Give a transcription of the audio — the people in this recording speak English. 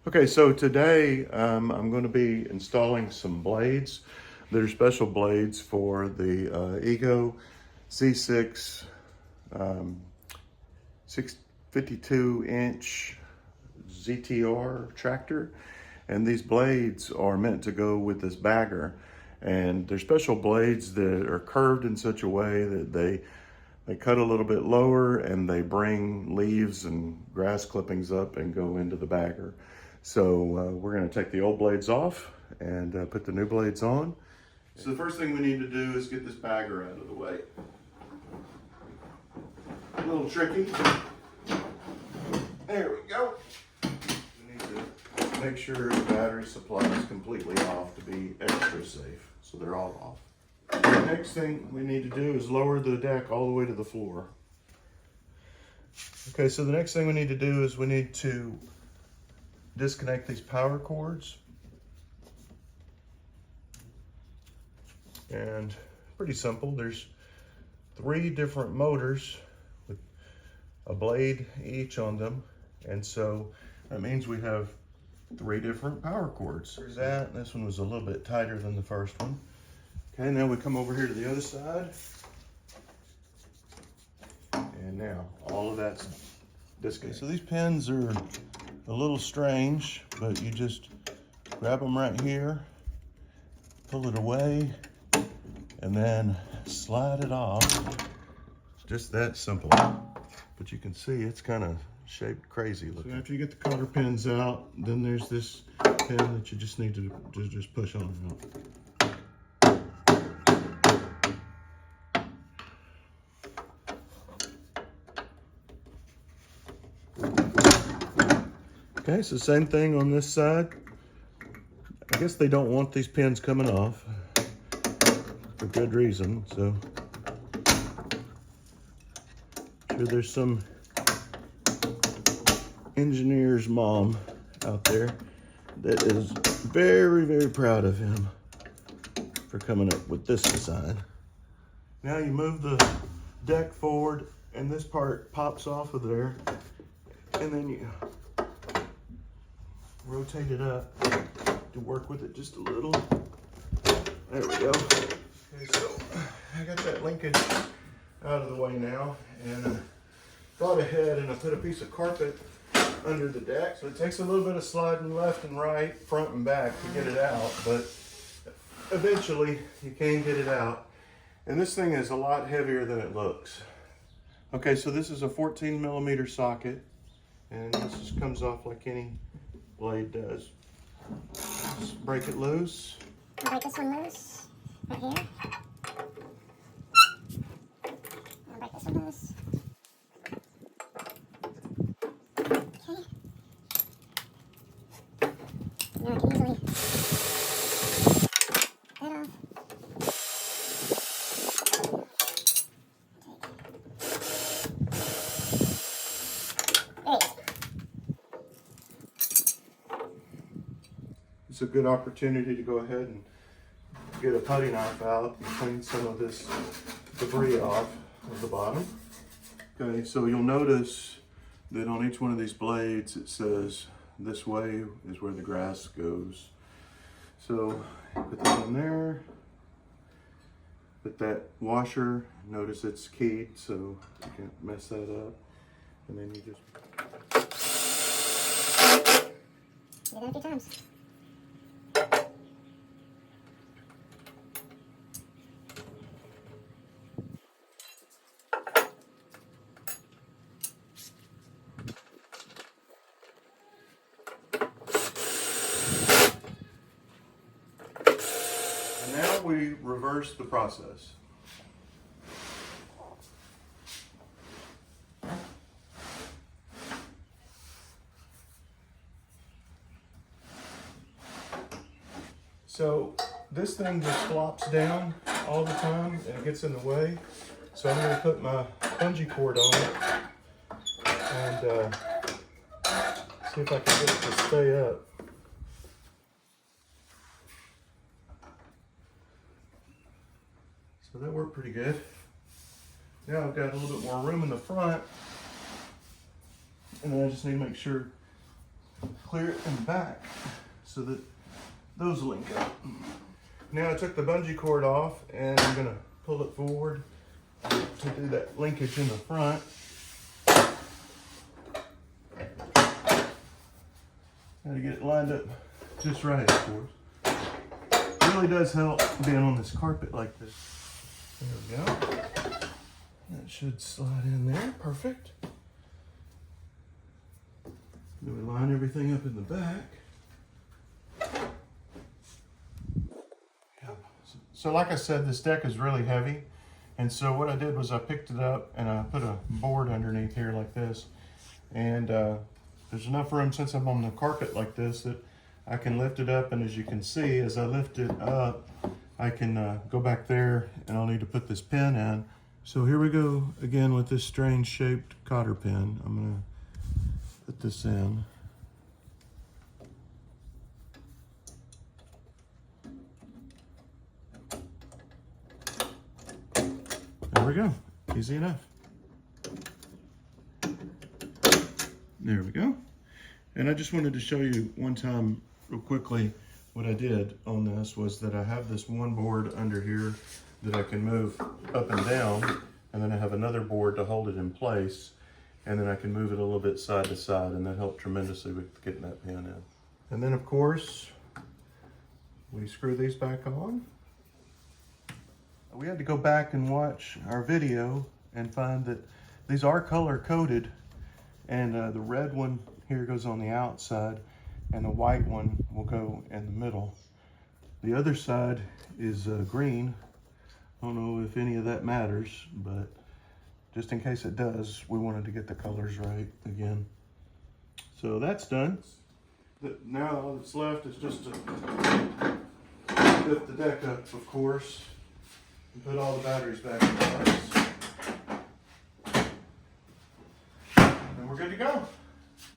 Okay, so today I'm going to be installing some blades. They're special blades for the Ego Z6 652-inch ZTR tractor. And these blades are meant to go with this bagger. And they're special blades that are curved in such a way that they cut a little bit lower and they bring leaves and grass clippings up and go into the bagger. So we're going to take the old blades off and put the new blades on. So the first thing we need to do is get this bagger out of the way. A little tricky. There we go. We need to make sure the battery supply is completely off to be extra safe. So they're all off. The next thing we need to do is lower the deck all the way to the floor. Okay, so the next thing we need to do is we need to disconnect these power cords. And pretty simple. There's 3 different motors with a blade each on them. And so that means we have 3 different power cords. There's that. This one was a little bit tighter than the first one. Okay, now we come over here to the other side. And now all of that's disconnected. So these pins are a little strange, but you just grab them right here, pull it away, and then slide it off. Just that simple. But you can see it's kind of shaped crazy looking. So after you get the cotter pins out, then there's this pin that you just need to just push on out. Okay, so same thing on this side. I guess they don't want these pins coming off for good reason, so I'm sure there's some engineer's mom out there that is very, very proud of him for coming up with this design. Now you move the deck forward and this part pops off of there, and then you rotate it up to work with it just a little. There we go. Okay, so I got that linkage out of the way now, and I thought ahead and I put a piece of carpet under the deck. So it takes a little bit of sliding left and right, front and back to get it out, but eventually you can get it out. And this thing is a lot heavier than it looks. Okay, so this is a 14mm socket, and this just comes off like any blade does. Just break it loose. I'll break this one loose, right here. I'll break this one loose. Okay. Now I can easily get off. It's a good opportunity to go ahead and get a putty knife out and clean some of this debris off of the bottom. Okay, so you'll notice that on each one of these blades it says this way is where the grass goes. So put that on there. Put that washer, notice it's keyed so you can't mess that up. And then you just Do that a few times. And now we reverse the process. So this thing just flops down all the time and it gets in the way. So I'm going to put my bungee cord on it and see if I can get it to stay up. So that worked pretty good. Now I've got a little bit more room in the front, and then I just need to make sure clear it in the back so that those link up. Now I took the bungee cord off and I'm gonna pull it forward to do that linkage in the front. Gotta get it lined up just right, of course. It really does help being on this carpet like this. There we go. That should slide in there, perfect. Then we line everything up in the back. Yep. So like I said, this deck is really heavy. And so what I did was I picked it up and I put a board underneath here like this. And there's enough room, since I'm on the carpet like this, that I can lift it up. And as you can see, as I lift it up, I can go back there and I'll need to put this pin in. So here we go again with this strange shaped cotter pin. I'm gonna put this in. There we go, easy enough. There we go. And I just wanted to show you one time real quickly what I did on this was that I have this one board under here that I can move up and down, and then I have another board to hold it in place, and then I can move it a little bit side to side, and that helped tremendously with getting that pin in. And then of course, we screw these back on. We had to go back and watch our video and find that these are color coded, and the red one here goes on the outside and the white one will go in the middle. The other side is green. I don't know if any of that matters, but just in case it does, we wanted to get the colors right again. So that's done. Now all that's left is just to lift the deck up, of course, and put all the batteries back in place. And we're good to go.